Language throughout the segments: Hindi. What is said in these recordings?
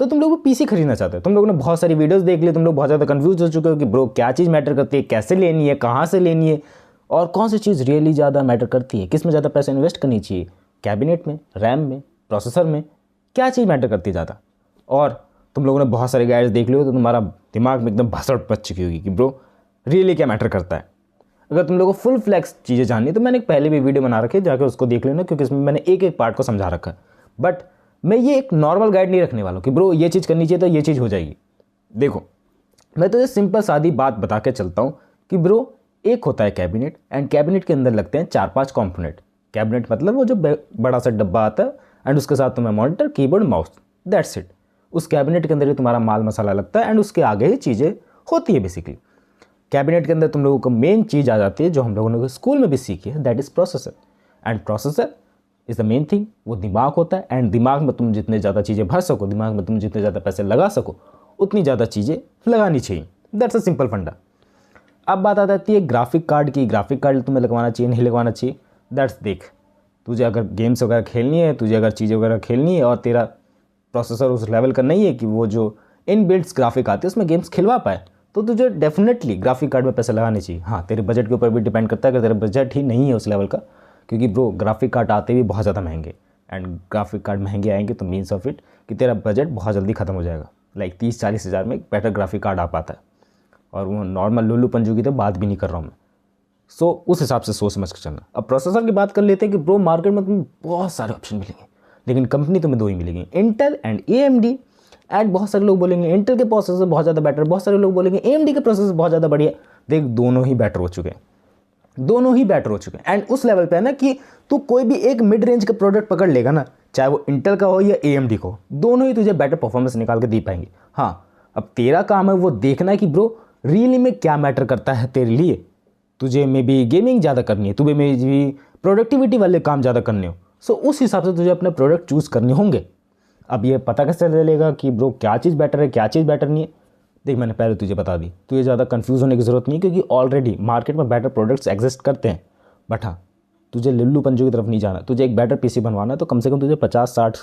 तो तुम लोग पीसी खरीदना चाहते हो। तुम लोगों ने बहुत सारी वीडियोस देख ली, तुम लोग बहुत ज़्यादा कंफ्यूज हो चुके हो कि ब्रो क्या चीज़ मैटर करती है, कैसे लेनी है, कहाँ से लेनी है, और कौन सी चीज़ रियली ज़्यादा मैटर करती है, किस में ज़्यादा पैसा इन्वेस्ट करनी चाहिए, कैबिनेट में, रैम में, प्रोसेसर में, क्या चीज़ मैटर करती है ज़्यादा। और तुम लोगों ने बहुत सारे गाइड्स देख लियो तो तुम्हारा दिमाग में एकदम भसड़ मच चुकी होगी कि ब्रो रियली क्या मैटर करता है। अगर तुम लोगों को फुल फ्लैक्स चीज़ें जाननी है तो मैंने पहले भी वीडियो बना रखी है, जाकर उसको देख लेना, क्योंकि इसमें मैंने एक एक पार्ट को समझा रखा है। बट मैं ये एक नॉर्मल गाइड नहीं रखने वाला हूँ कि ब्रो ये चीज़ करनी चाहिए तो ये चीज़ हो जाएगी। देखो मैं तो ये सिंपल सादी बात बता के चलता हूँ कि ब्रो एक होता है कैबिनेट, एंड कैबिनेट के अंदर लगते हैं 4-5 कॉम्पोनेंट। कैबिनेट मतलब वो जो बड़ा सा डब्बा आता है एंड उसके साथ तुम्हें monitor, keyboard, mouse, that's it. उस कैबिनेट के अंदर ही तुम्हारा माल मसाला लगता है एंड उसके आगे ही चीज़ें होती है बेसिकली। कैबिनेट के अंदर तुम लोगों को मेन चीज़ आ जाती है जो हम लोगों ने स्कूल में भी सीखी है, that is processor. And processor is the main thing. वो दिमाग होता है एंड दिमाग में तुम जितने ज़्यादा चीज़ें भर सको, दिमाग में तुम जितने ज़्यादा पैसे लगा सको, उतनी ज़्यादा चीज़ें लगानी चाहिए। दैट्स अ सिंपल फंडा। अब बात आ जाती है ग्राफिक कार्ड की। ग्राफिक कार्ड तुम्हें लगवाना चाहिए नहीं लगवाना चाहिए, दैट्स देख तुझे अगर गेम्स वगैरह खेलनी है, तुझे अगर चीज़ें वगैरह खेलनी है और तेरा प्रोसेसर उस लेवल का नहीं है कि वो जो इनबिल्ट ग्राफिक आते हैं उसमें गेम्स खिलवा पाए, तो तुझे डेफिनेटली ग्राफिक कार्ड में पैसे लगाने चाहिए। हाँ, तेरे बजट के ऊपर भी डिपेंड करता है, अगर तेरा बजट ही नहीं है उस लेवल का, क्योंकि ब्रो ग्राफिक कार्ड आते भी बहुत ज़्यादा महंगे, एंड ग्राफिक कार्ड महंगे आएंगे तो मीन्स ऑफ इट कि तेरा बजट बहुत जल्दी खत्म हो जाएगा। लाइक 30-40 हज़ार में एक बेटर ग्राफिक कार्ड आ पाता है, और वो नॉर्मल लुल्लू पंजू की तो बात भी नहीं कर रहा हूँ मैं। सो उस हिसाब से सोच समझ कर चलना। अब प्रोसेसर की बात कर लेते हैं कि ब्रो मार्केट में तुम्हें बहुत सारे ऑप्शन मिलेंगे, लेकिन कंपनी तुम्हें दो ही मिलेगी, इंटेल एंड AMD। एंड बहुत सारे लोग बोलेंगे इंटेल के प्रोसेसर बहुत ज़्यादा बेटर, बहुत सारे लोग बोलेंगे AMD के प्रोसेसर बहुत ज़्यादा बढ़िया। देख दोनों ही बेटर हो चुके हैं, दोनों ही बेटर हो चुके हैं। एंड उस लेवल पे है ना कि तू कोई भी एक मिड रेंज का प्रोडक्ट पकड़ लेगा ना, चाहे वो इंटेल का हो या AMD का हो, दोनों ही तुझे बेटर परफॉर्मेंस निकाल के दे पाएंगे। हाँ, अब तेरा काम है वो देखना है कि ब्रो रियली में क्या मैटर करता है तेरे लिए। तुझे मे बी गेमिंग ज़्यादा करनी है, तुझे मे बी प्रोडक्टिविटी वाले काम ज़्यादा करने हो, सो उस हिसाब से तुझे अपने प्रोडक्ट चूज़ करने होंगे। अब ये पता कैसे चलेगा कि ब्रो क्या चीज़ बेटर है क्या चीज़ बेटर नहीं है। देख मैंने पहले तुझे बता दी, तुझे ज़्यादा कंफ्यूज होने की ज़रूरत नहीं, क्योंकि ऑलरेडी मार्केट में बेटर प्रोडक्ट्स एग्जिस्ट करते हैं। बट हाँ, तुझे लुल्लू पंजू की तरफ नहीं जाना, तुझे एक बेटर PC बनवाना है तो कम से कम तुझे 50-60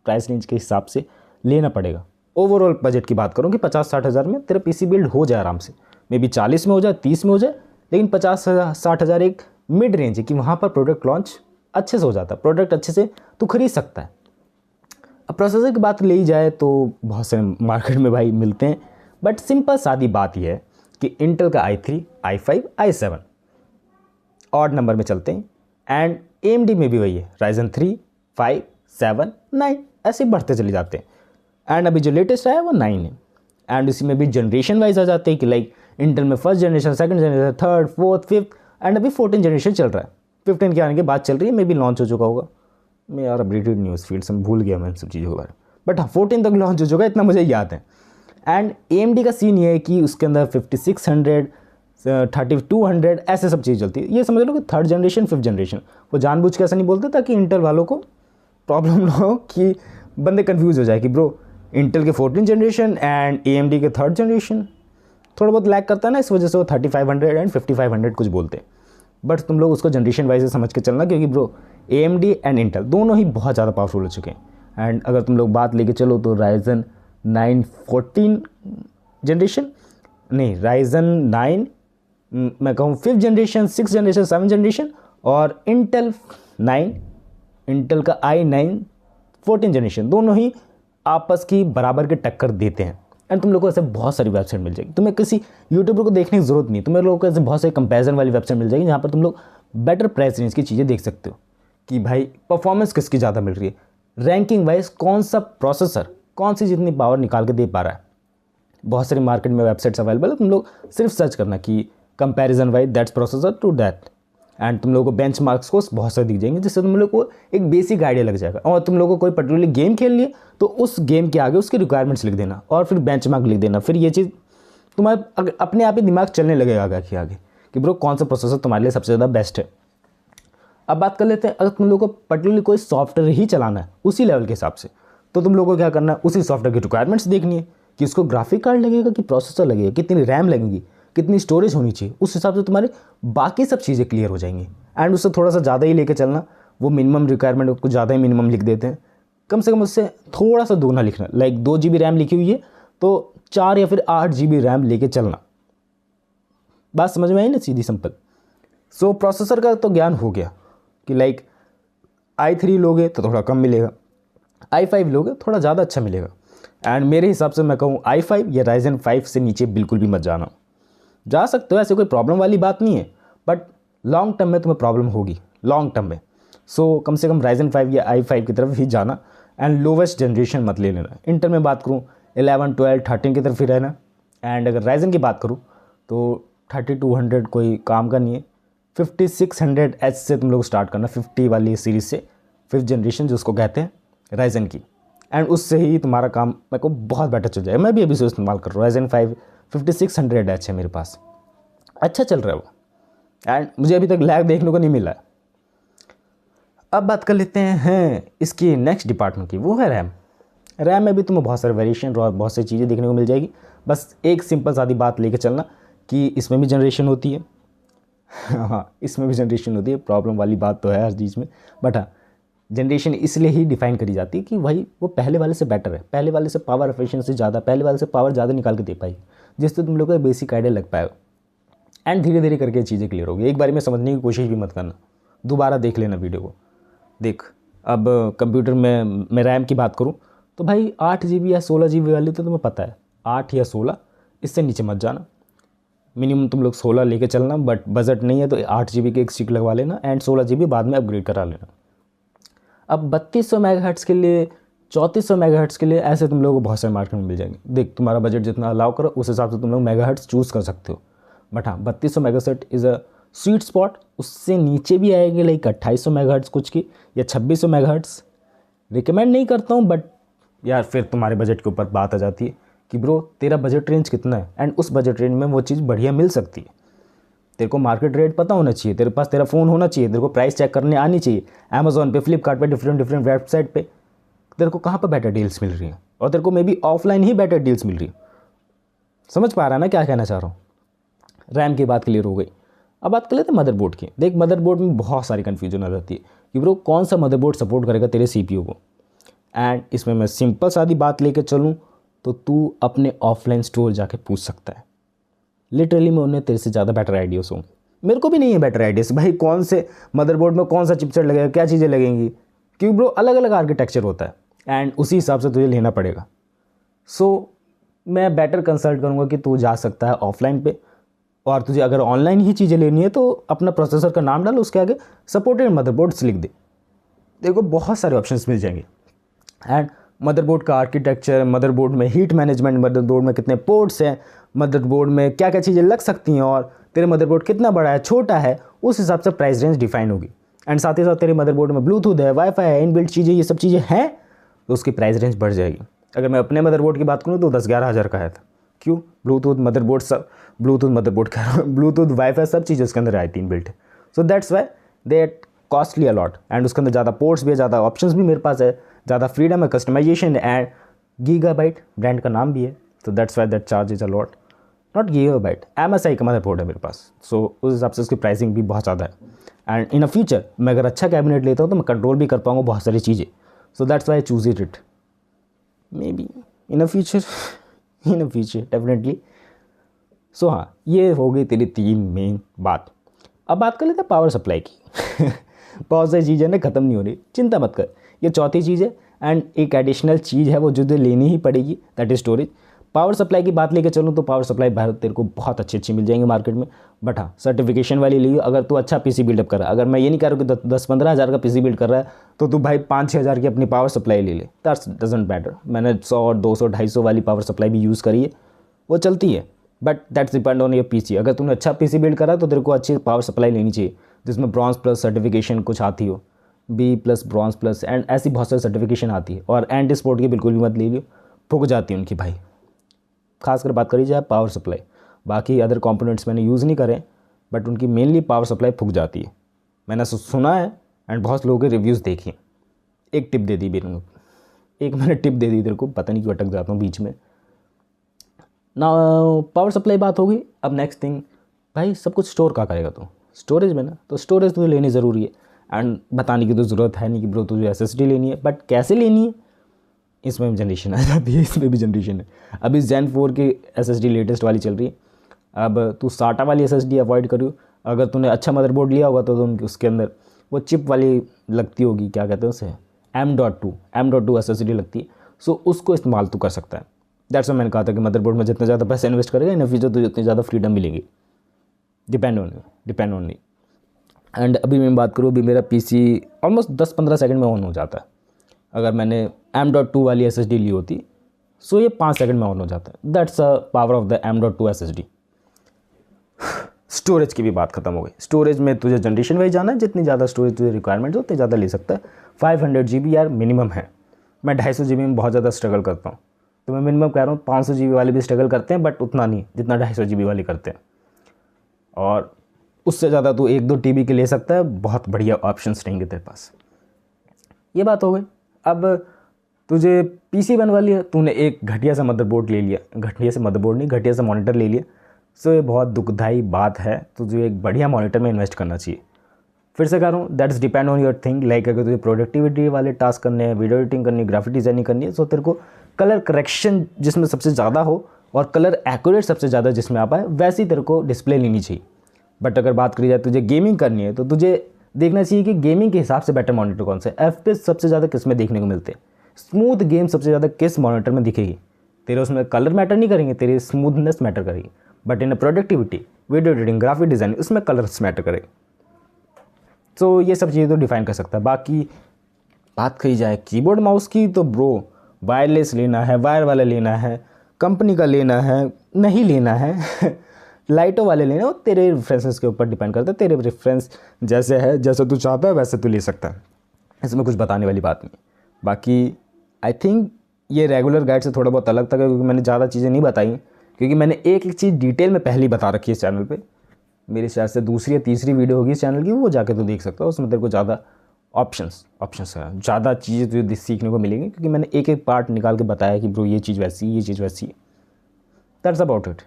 प्राइस रेंज के हिसाब से लेना पड़ेगा। ओवरऑल बजट की बात करूँ कि 50-60 हज़ार में तेरा PC बिल्ड हो जाए आराम से, मे बी 40 में हो जाए, 30 में हो जाए, लेकिन 50-60 हज़ार एक मिड रेंज है कि वहाँ पर प्रोडक्ट लॉन्च अच्छे से हो जाता है, प्रोडक्ट अच्छे से तू खरीद सकता है। अब प्रोसेसर की बात ले जाए तो बहुत सारे मार्केट में भाई मिलते हैं, बट सिंपल सादी बात यह है कि इंटेल का i3, i5, i7 odd number में चलते हैं, एंड AMD में भी वही है, Ryzen 3, 5, 7, 9 ऐसे बढ़ते चले जाते हैं। एंड अभी जो लेटेस्ट आया है वो 9 है, एंड इसी में भी जनरेशन वाइज आ जाते हैं कि लाइक इंटेल में first generation, second generation, third, fourth, fifth, and अभी 14 जनरेशन चल रहा है। 15 के आने के बाद चल रही है, मे बी लॉन्च हो चुका होगा। मैं यार अपडेटेड न्यूज़ फील्ड से भूल गया मैं इन सब चीज़ों के बारे में, बट हाँ 14 तक लॉन्च हो चुका है, इतना मुझे याद है। एंड AMD का सीन ये है कि उसके अंदर 5600, 3200 ऐसे सब चीज़ चलती है। ये समझ लो कि थर्ड जनरेशन, फिफ्थ जनरेशन, वो जानबूझ के ऐसा नहीं बोलते ताकि इंटेल वालों को प्रॉब्लम ना हो कि बंदे कन्फ्यूज़ हो जाए कि ब्रो इंटेल के 14 जनरेशन एंड AMD के थर्ड जनरेशन थोड़ा बहुत लैग करता है ना, इस वजह से वो 3500 एंड 5500 कुछ बोलते हैं। बट तुम लोग उसको जनरेशन वाइज समझ के चलना, क्योंकि ब्रो AMD एंड इंटेल दोनों ही बहुत ज़्यादा पावरफुल हो चुके हैं। एंड अगर तुम लोग बात लेके चलो तो Ryzen 9 14 जनरेशन नहीं, Ryzen 9 मैं कहूँ 5th generation, 6th generation, 7th generation, और इंटेल 9, इंटेल का i9 14 जनरेशन, दोनों ही आपस की बराबर के टक्कर देते हैं। एंड तुम लोग को ऐसे बहुत सारी वेबसाइट मिल जाएगी, तुम्हें किसी यूट्यूबर को देखने की ज़रूरत नहीं, तुम्हें लोगों को ऐसे बहुत सारी कंपैरिजन वाली वेबसाइट मिल जाएगी जहाँ पर तुम लोग बेटर प्राइस रेंज की चीज़ें देख सकते हो कि भाई परफॉर्मेंस किसकी ज़्यादा मिल रही है, रैंकिंग वाइज कौन सा प्रोसेसर कौन सी जितनी पावर निकाल के दे पा रहा है। बहुत सारी मार्केट में वेबसाइट्स अवेलेबल है, तुम लोग सिर्फ सर्च करना कि comparison wise that's processor to that, and तुम लोगों को बेंच मार्क्स को बहुत सारे दिख जाएंगे, जिससे तुम लोग को एक बेसिक आइडिया लग जाएगा। और तुम लोगों को कोई पर्टिकुलर गेम खेलनी है तो उस गेम के आगे उसकी रिक्वायरमेंट्स लिख देना और फिर बेंच मार्क लिख देना, फिर ये चीज़ तुम्हारे अपने आप ही दिमाग चलने लगेगा आगे कि ब्रो कौन सा प्रोसेसर तुम्हारे लिए सबसे ज़्यादा बेस्ट है। अब बात कर लेते हैं, अगर तुम लोगों को पर्टिकुलरली कोई सॉफ्टवेयर ही चलाना है उसी लेवल के हिसाब से, तो तुम लोगों को क्या करना है, उसी सॉफ्टवेयर की रिक्वायरमेंट्स देखनी है कि उसको ग्राफिक कार्ड लगेगा कि प्रोसेसर लगेगा, कितनी रैम लगेगी, कितनी स्टोरेज होनी चाहिए, उस हिसाब से तुम्हारे बाकी सब चीज़ें क्लियर हो जाएंगी। एंड उससे थोड़ा सा ज़्यादा ही लेके चलना, वो मिनिमम रिक्वायरमेंट कुछ ज़्यादा ही मिनिमम लिख देते हैं, कम से कम उससे थोड़ा सा दोगुना लिखना, लाइक 2 GB रैम लिखी हुई है तो 4 या फिर 8 GB रैम लेके चलना। बात समझ में आई ना, सीधी सिंपल। सो प्रोसेसर का तो ज्ञान हो गया कि लाइक i3 लोगे तो थोड़ा कम मिलेगा, i5 लोगे थोड़ा ज़्यादा अच्छा मिलेगा। एंड मेरे हिसाब से मैं कहूँ i5 या Ryzen 5 से नीचे बिल्कुल भी मत जाना। जा सकते हो, ऐसे कोई प्रॉब्लम वाली बात नहीं है, बट लॉन्ग टर्म में तुम्हें प्रॉब्लम होगी, लॉन्ग टर्म में। सो कम से कम Ryzen 5 या i5 की तरफ ही जाना एंड लोवेस्ट जनरेशन मत ले लेना। इंटर में बात करूँ 11, 12, 13 की तरफ ही रहना। एंड अगर Ryzen की बात करूँ तो 3200 कोई काम का नहीं है, 5600H से तुम लोग स्टार्ट करना, 50 वाली सीरीज़ से, 5th जनरेशन जो उसको कहते हैं Ryzen की। एंड उससे ही तुम्हारा काम मेरे को बहुत बेटर चल जाएगा। मैं भी अभी से इस्तेमाल कर रहा हूँ Ryzen 5 5600H है मेरे पास, अच्छा चल रहा है वो, एंड मुझे अभी तक लैग देखने को नहीं मिला है। अब बात कर लेते हैं इसकी नेक्स्ट डिपार्टमेंट की, वो है रैम। रैम में भी तुम्हें बहुत सारे वेरिएशन और बहुत सारी चीज़ें देखने को मिल जाएगी। बस एक सिंपल सादी बात लेके चलना कि इसमें भी जनरेशन होती है। हाँ, इसमें भी जनरेशन होती है, प्रॉब्लम वाली बात तो है हर चीज़ में, बट हाँ जनरेशन इसलिए ही डिफाइन करी जाती है कि भाई वो पहले वाले से बेटर है, पहले वाले से पावर एफिशिएंसी ज़्यादा, पहले वाले से पावर ज़्यादा निकाल के दे पाएगी, जिससे तुम लोग को बेसिक आइडिया लग पाएगा। एंड धीरे धीरे करके चीज़ें क्लियर होगी। एक बार में समझने की कोशिश भी मत करना, दोबारा देख लेना वीडियो को। देख, अब कंप्यूटर में मैं रैम की बात करूँ तो भाई 8 GB या 16 GB वाली तो तुम्हें पता है, 8 या 16, इससे नीचे मत जाना। मिनिमम तुम लोग 16 लेके चलना, बट बजट नहीं है तो 8 GB की एक स्टिक लगवा लेना एंड 16 GB बाद में अपग्रेड करा लेना। अब 3200 मेगाहर्ट्ज़ के लिए, 3400 मेगाहर्ट्ज़ के लिए ऐसे तुम लोगों को बहुत सारे मार्केट में मिल जाएंगे। देख, तुम्हारा बजट जितना अलाउ करो उस हिसाब से तुम लोग मेगाहर्ट्ज़ चूज़ कर सकते हो। बट हाँ 3200 megahertz is a sweet spot. उससे नीचे भी आएंगे लाइक 2800 मेगाहर्ट्ज़ कुछ की, या 2600 मेगाहर्ट्ज़। रिकमेंड नहीं करता हूँ, बट यार फिर तुम्हारे बजट के ऊपर बात आ जाती है कि ब्रो तेरा बजट रेंज कितना है, एंड उस बजट रेंज में वो चीज़ बढ़िया मिल सकती है। तेरे को मार्केट रेट पता होना चाहिए, तेरे पास तेरा फ़ोन होना चाहिए, तेरे को प्राइस चेक करने आनी चाहिए। अमेज़ॉन पे, फ्लिपकार्ट पे, डिफरेंट वेबसाइट पे तेरे को कहाँ पर बेटर डील्स मिल रही हैं, और तेरे को मे बी ऑफलाइन ही बेटर डील्स मिल रही है। समझ पा रहा है ना क्या कहना चाह रहा हूँ। रैम की बात क्लियर हो गई। अब बात कर लेते हैं मदरबोर्ड की। देख, मदरबोर्ड में बहुत सारी कन्फ्यूजन आ जाती है कि ब्रो कौन सा मदरबोर्ड सपोर्ट करेगा तेरे CPU को। एंड इसमें मैं सिंपल सादी बात लेके चलूँ तो तू अपने ऑफलाइन स्टोर जाके पूछ सकता है। लिटरली मैं उन्हें तेरे से ज़्यादा बेटर आइडियाज़ होंगे। मेरे को भी नहीं है बेटर आइडियाज़ भाई, कौन से मदरबोर्ड में कौन सा चिपसेट लगेगा, क्या चीज़ें लगेंगी, क्योंकि ब्रो अलग अलग आर्किटेक्चर होता है एंड उसी हिसाब से तुझे लेना पड़ेगा। सो मैं बेटर कंसल्ट करूँगा कि तू जा सकता है ऑफलाइन पे, और तुझे अगर ऑनलाइन ही चीज़ें लेनी है तो अपना प्रोसेसर का नाम डाल, उसके आगे सपोर्टेड मदरबोर्ड्स लिख दे, देखो बहुत सारे ऑप्शंस मिल जाएंगे। एंड मदरबोर्ड का आर्किटेक्चर, मदरबोर्ड में हीट मैनेजमेंट, मदरबोर्ड में कितने पोर्ट्स हैं, मदरबोर्ड में क्या क्या चीज़ें लग सकती हैं, और तेरे मदरबोर्ड कितना बड़ा है, छोटा है, उस हिसाब से प्राइस रेंज डिफाइन होगी। एंड साथ ही साथ तेरे मदरबोर्ड में ब्लूटूथ है, वाईफाई है, इनबिल्ट चीज़ें, ये सब चीज़ें हैं तो उसकी प्राइस रेंज बढ़ जाएगी। अगर मैं अपने मदरबोर्ड की बात करूँ तो 10-11 हज़ार का है था। क्यों? ब्लूटूथ मदरबोर्ड सब, ब्लूटूथ मदरबोर्ड कह रहा हूँ, ब्लूटूथ वाईफाई सब चीज़ें उसके अंदर आई थी inbuilt. So that's why they costly a lot, and उसके अंदर ज़्यादा पोर्ट्स भी है, ज़्यादा ऑप्शंस भी मेरे पास है, ज़्यादा फ्रीडम है, कस्टमाइजेशन, एंड गीगाबाइट ब्रांड का नाम भी है। तो that's why that charge is a lot, not gigabyte. MSI का मदरबोर्ड है मेरे पास, सो उस हिसाब से उसकी प्राइसिंग भी बहुत ज़्यादा है। एंड इन अ फ्यूचर मैं अगर अच्छा कैबिनेट लेता हूँ तो मैं कंट्रोल भी कर पाऊँगा बहुत सारी चीज़ें। So that's why I choose it maybe in a future, in a future definitely. So हाँ, ये हो गई तेरी 3 मेन बात। अब बात कर लेते हैं पावर सप्लाई की। बहुत सारी चीज़ें ना ख़त्म नहीं हो रही, चिंता मत कर, ये चौथी चीज़ है। एंड एक एडिशनल चीज़ है वो जो तुझे लेनी ही पड़ेगी, that is storage. Power supply की बात लेके चलूँ तो पावर सप्लाई भारत तेरे को बहुत अच्छी मिल जाएंगी मार्केट में, बट हाँ सर्टिफिकेशन वाली लियो अगर तू अच्छा PC बिल्डअप कर रहा है। अगर मैं ये नहीं कह रहा हूँ कि 10-15 हज़ार का PC बिल्ड कर रहा है तो तू भाई 5-6 हज़ार की अपनी पावर सप्लाई ले ले, दैट्स डजंट मैटर। मैंने 100, 200, 250 वाली पावर सप्लाई भी यूज़ करी है, वो चलती है, but that's depend on your PC। अगर तूने अच्छा PC बिल्ड करा तो तेरे को अच्छी पावर सप्लाई लेनी चाहिए जिसमें ब्रॉन्ज प्लस सर्टिफिकेशन कुछ आती हो, B+, ब्रॉन्ज प्लस, एंड ऐसी बहुत सारी सर्टिफिकेशन आती है। और एंटी स्पोर्ट की बिल्कुल भी मत ले लियो, फूक जाती है उनकी भाई। खासकर बात करी जाए पावर सप्लाई, बाकी अदर कंपोनेंट्स मैंने यूज़ नहीं करे, बट उनकी मेनली पावर सप्लाई फूक जाती है। मैंने सुना है एंड बहुत लोगों के रिव्यूज़ देखे। एक टिप दे दी मेरे, एक मैंने टिप दे दी तेरे को, पता नहीं क्यों अटक जाता हूँ बीच में ना। पावर सप्लाई बात होगी। अब नेक्स्ट थिंग भाई, सब कुछ स्टोर कहाँ करेगा तू? स्टोरेज में ना, तो स्टोरेज तो लेनी ज़रूरी है। एंड बताने की तो ज़रूरत है नहीं कि ब्रो तुझे SSD लेनी है, बट कैसे लेनी है इसमें भी जनरेशन आ जाती है, इसमें भी जनरेशन है। अभी Zen 4 की SSD लेटेस्ट वाली चल रही है। अब तू SATA वाली SSD अवॉइड करो। अगर तूने अच्छा मदरबोर्ड लिया होगा तो उसके अंदर वो चिप वाली लगती होगी, क्या कहते हैं उसे, M.2 SSD लगती है। सो उसको इस्तेमाल तू कर सकता है। दैट्स व्हाई मैंने कहा था कि मदरबोर्ड में जितना ज़्यादा पैसा इन्वेस्ट करेगा इन फ्यूचर तुझे उतनी ज़्यादा फ्रीडम मिलेगी। Depend on me. एंड अभी मैं बात करूँ, अभी मेरा PC ऑलमोस्ट 10-15 सेकंड में ऑन हो जाता है। अगर मैंने M.2 वाली SSD ली होती सो ये 5 सेकंड में ऑन हो जाता है। That's a power of the M.2 SSD। Storage की भी बात खत्म हो गई। स्टोरेज में तुझे जनरेशन वाइज जाना है, जितनी ज़्यादा स्टोरेज तुझे रिक्वायरमेंट हो उतनी ज़्यादा ले सकता है। 500 GB यार मिनिमम है। मैं 250 GB में बहुत ज़्यादा स्ट्रगल करता हूँ, तो मैं मिनिमम कह रहा हूँ। 500 GB वाले भी स्ट्रगल करते हैं, बट उतना नहीं जितना 250 GB वाले करते हैं। और उससे ज़्यादा तू 1-2 TB के ले सकता है, बहुत बढ़िया ऑप्शंस रहेंगे तेरे पास। ये बात हो गई। अब तुझे PC बनवा लिया, तूने एक घटिया सा मदरबोर्ड ले लिया, घटिया से मदरबोर्ड नहीं, घटिया सा मॉनिटर ले लिया। सो ये बहुत दुखदाई बात है। तुझे एक बढ़िया मॉनिटर में इन्वेस्ट करना चाहिए। फिर से कह रहा हूँ, that's depend on your thing. Like अगर तुझे प्रोडक्टिविटी वाले टास्क करने हैं, वीडियो एडिटिंग करनी है, ग्राफिक डिज़ाइनिंग करनी है, सो तेरे को कलर करेक्शन जिसमें सबसे ज़्यादा हो और कलर एक्यूरेट सबसे ज़्यादा जिसमें आ पाए, वैसी तेरे को डिस्प्ले लेनी चाहिए। बट अगर बात करी जाए तुझे गेमिंग करनी है, तो तुझे देखना चाहिए कि गेमिंग के हिसाब से बेटर मॉनिटर कौन सा है। FPS सबसे ज़्यादा किस में देखने को मिलते हैं, स्मूथ गेम सबसे ज़्यादा किस मॉनिटर में दिखेगी। तेरे उसमें कलर मैटर नहीं करेंगे, तेरी स्मूथनेस मैटर करेगी। But in productivity, video editing, graphic design, उसमें कलर्स मैटर करेगा। तो ये सब चीज़ें तो डिफाइन कर सकता है। बाकी बात कही जाए कीबोर्ड माउस की, तो ब्रो वायरलेस लेना है, वायर वाला लेना है, कंपनी का लेना है, नहीं लेना है लाइटों वाले लेना है, वो तेरे रेफरेंसेस के ऊपर डिपेंड करता है। तेरे रेफरेंस जैसे है, जैसे तू चाहता है वैसे तू ले सकता है। इसमें कुछ बताने वाली बात नहीं। बाकी आई थिंक ये रेगुलर गाइड से थोड़ा बहुत अलग था, क्योंकि मैंने ज़्यादा चीज़ें नहीं बताई, क्योंकि मैंने एक एक चीज़ डिटेल में पहले ही बता रखी है इस चैनल पे। मेरे शायद से दूसरी या तीसरी वीडियो होगी इस चैनल की, वो जाके तो देख सकता हो। उसमें तेरे को ज़्यादा ऑप्शंस है, ज़्यादा चीज़ें तुझे सीखने को मिलेंगी, क्योंकि मैंने एक एक पार्ट निकाल के बताया कि ब्रो ये चीज़ वैसी, ये चीज़ वैसी। That's about it.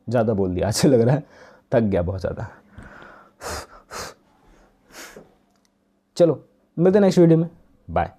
ज़्यादा बोल दिया, अच्छा लग रहा है, थक गया बहुत ज़्यादा। चलो मिलते हैं नेक्स्ट वीडियो में, बाय।